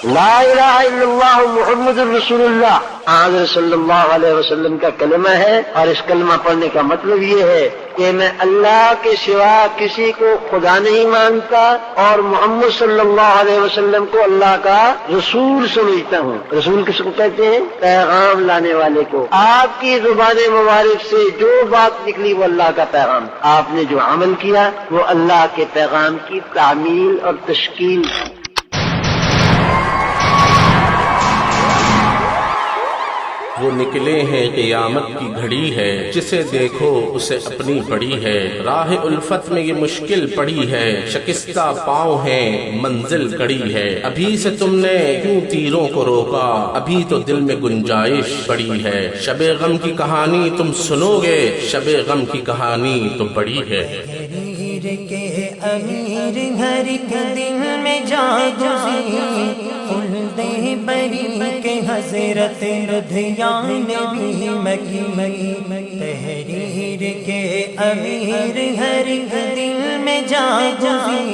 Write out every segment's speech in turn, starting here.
لا الہ الا اللہ محمد الرسول اللہ حضرت صلی اللہ علیہ وسلم کا کلمہ ہے، اور اس کلمہ پڑھنے کا مطلب یہ ہے کہ میں اللہ کے سوا کسی کو خدا نہیں مانتا، اور محمد صلی اللہ علیہ وسلم کو اللہ کا رسول سمجھتا ہوں۔ رسول کس کو کہتے ہیں؟ پیغام لانے والے کو۔ آپ کی زبان مبارک سے جو بات نکلی وہ اللہ کا پیغام، آپ نے جو عمل کیا وہ اللہ کے پیغام کی تعمیل اور تشکیل۔ وہ نکلے ہیں قیامت کی گھڑی ہے، جسے دیکھو اسے اپنی بڑی ہے۔ راہ الفت میں یہ مشکل پڑی ہے، شکستہ پاؤں ہے منزل کڑی ہے۔ ابھی سے تم نے کیوں تیروں کو روکا، ابھی تو دل میں گنجائش بڑی ہے۔ شب غم کی کہانی تم سنو گے، شب غم کی کہانی تو بڑی ہے۔ کے امیر ہر ایک دل میں جاگزی، خلد بری کے حضرت لدھیان بھی مکی، تحریر کے امیر ہر ایک دل میں جاگزی،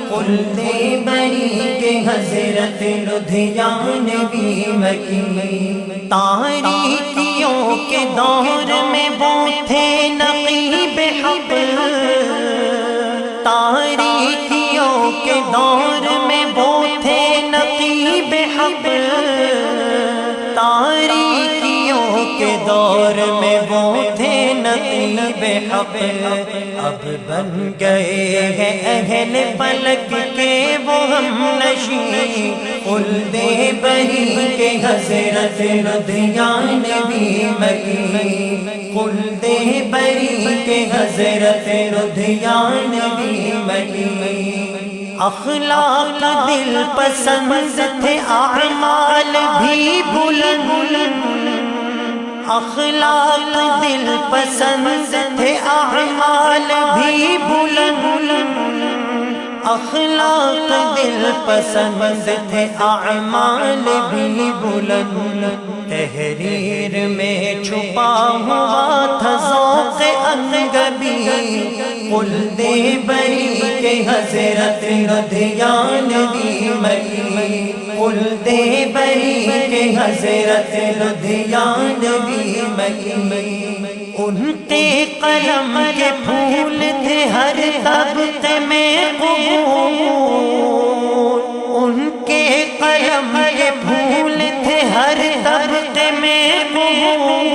خلد بری کے حضرت لدھیان بھی مکی۔ تاریکیوں کے دور میں وہ تھے نقیب حق، تاریکیوں کے دور میں وہ تھے نقیب حق، تاریکیوں کے دور میں وہ تھے نقیب حق۔ اب بن گئے ہیں اہل فلک کے وہ ہم نشیں، خلد بری کے حضرت لدھیان بھی مکی، خلد بری کے حضرت لدھیان بھی مکی۔ اخلاق دل پسند تھے اعمال بھی بلند، اخلاق دل پسند تھے اعمال بھی بلند، اخلاق دل پسند تھے اعمال بھی بلند۔ تحریر میں چھپا ہوا تھا ذوق انگبی، خلد بری کے حضرت لدھیان بھی مکی، خلد بری کے حضرت لدھیان بھی مکی۔ ان کے قلم کے پھول تھے ہر طبقے میں قبول، ان کے قلم کے پھول تھے ہر طبقے میں قبول،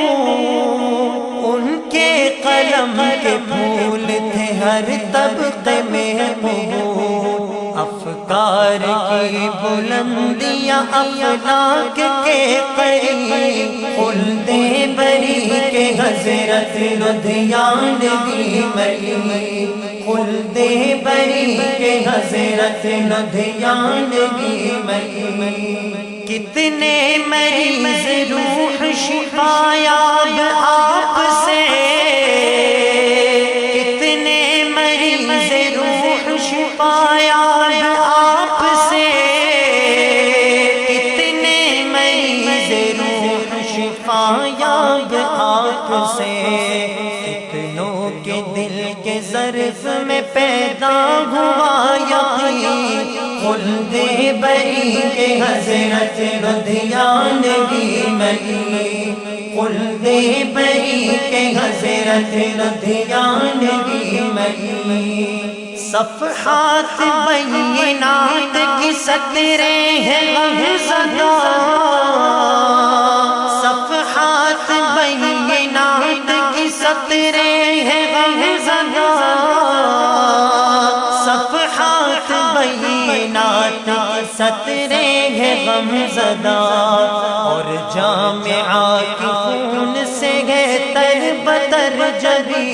ان کے قلم کے پھول تھے ہر طبقے میں قبول۔ افکار کی بلندیاں افلاک کے قریب، خلد بری کے حضرت لدھیان بھی مکی، خلد بری کے حضرت لدھیان بھی مکی۔ کتنے مریض روح شفا یاب آپ سے، کتنے مریض روح شفا یاب آپ سے، کتنے مریض روح شفا یاب آپ سے۔ کتنوں کے دل کے ظرف میں پیدا ہوا یقین، خلد بری کے حضرت لدھیان بھی مکی، خلد بری کے حضرت لدھیان بھی مکی۔ صفحات بینات کی سطریں ہیں غمزدہ، صفحات بینات کی سطریں ہیں غمزدہ، صفحات بینات کی سطریں ہیں غمزدہ، اور جامعہ کی خون سے ہے تر بتر جبی،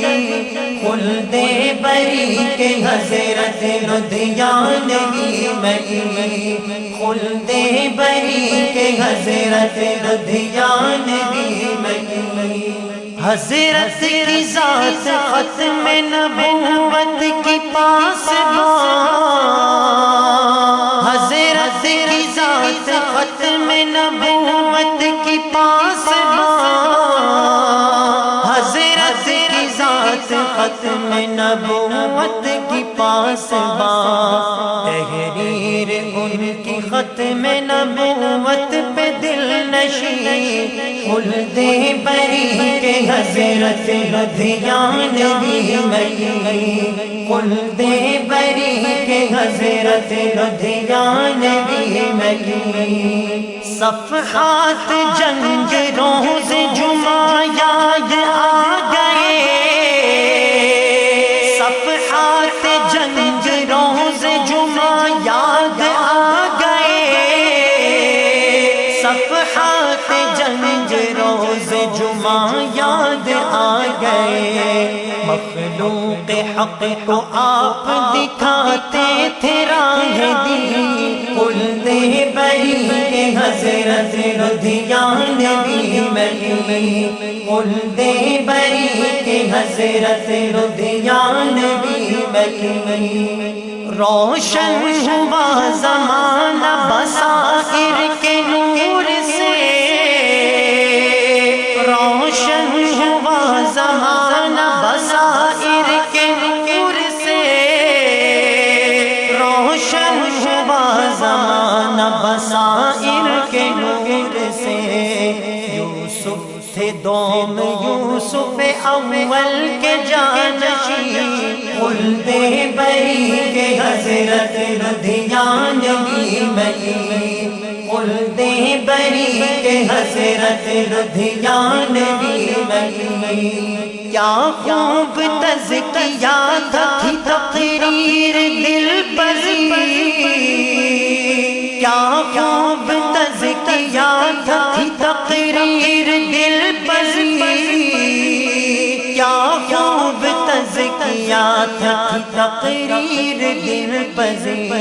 خلد بری کے حضرت لدھیان بھی مکی، خلد بری کے حضرت لدھیان بھی مکی۔ حضرت کی ذات ختم نبوت کی پاسبان، حضرت کی ذات ختم نبوت کی پاسبان، حضرت کی ذات ذات ختم نبوت کی پاسباں، تحریر ان کی ختم نبوت پہ دل نشین، خلد بری کے حضرت لدھیانوی مکین، خلد بری کے حضرت لدھیانوی مکین۔ صفحات جنگ روز جمعہ یاد آ گئے، صفحات جنگ روز جمعہ یاد آ گئے، صفحات جنگ روز جمعہ یاد آ گئے۔ مخلوق حق کو آپ دکھاتے تھے راہ دین، خلد بری کے حضرت لدھیانوی مکین، خلد بری کے حضرت لدھیانوی مکین۔ روشن ہوا زمانہ بصائر کے نور سے، روشن ہوا زمانہ بصائر کے نور سے، روشن ہوا زمانہ بصائر کے نور سے۔ یوسف تھے دوم یوسف اول کے جانشین، خلد بری کے حضرت لدھیانوی مکین، خلد بری کے حضرت لدھیانوی مکین۔ کیا خوب تزکیہ تھی تقریر دل پذیر، کیا خوب تزکیہ تھی تقریر دل پذیر، کیا خوب تزکیہ تھی تقریر دل پذیر۔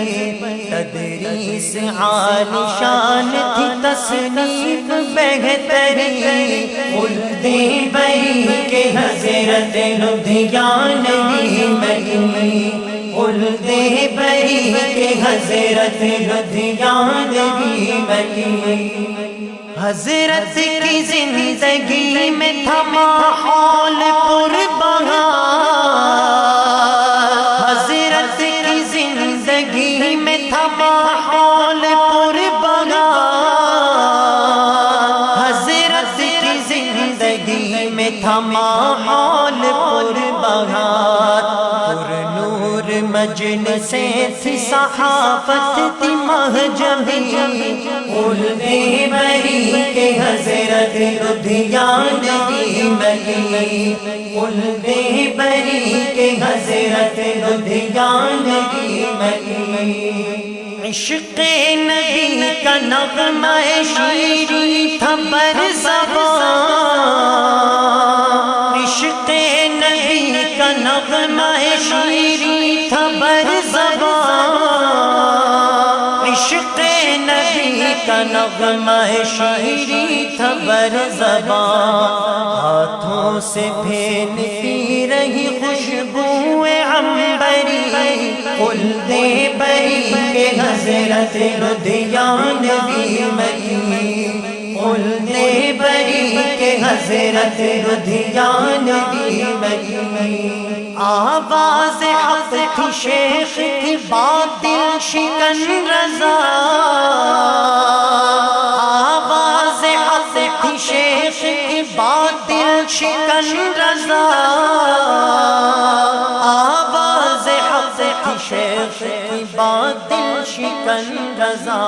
تدریس عالی شان تھی تصنیف بہترین، خلد بری کے حضرت لدھیانوی مکین، خلد بری کے حضرت لدھیانوی مکین۔ حضرت کی زندگی میں تھا ماحول پربہار، حضرت کی زندگی میں تھا ماحول پربہار، حضرت کی زندگی میں تھا ماحول پربہار۔ پرنور مجلس تھی صحافت تھی مہجبی، خلد بری کے حضرت لدھیانوی مکین، خلد بری کے حضرت لدھیانوی مکین۔ عشق نبی کا نغمہ شیریں تھا برزبان، عشق نبی کا نغمہ شیریں تھا برزبان، عشق نبی کا نغمہ شیریں تھا برزبان۔ ہاتھوں سے پھیلتی رہی خوشبو عنبری، خلد بری کے حضرت لدھیانوی مکین، خلد بری کے حضرت لدھیانوی مکین۔ آواز حق تھی شیخ کی باطل شکن رضا، آواز حق تھی شیخ کی باطل شکن رضا، آواز حق تھی شیخ کی باطل شکن رضا۔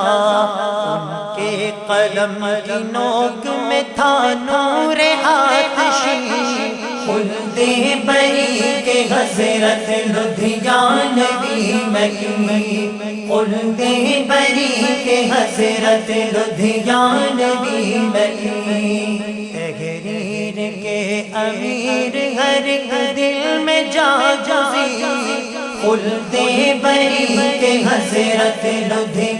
ان کے قلم کی نوک میں تھا نور آتشی، خلد بری کے حضرت لدھیانوی مکین، خلد بری کے حضرت لدھیانوی مکین۔ تحریر کے امیر ہر دل میں جا گزیر، خلد بری کے حضرت لدھیانوی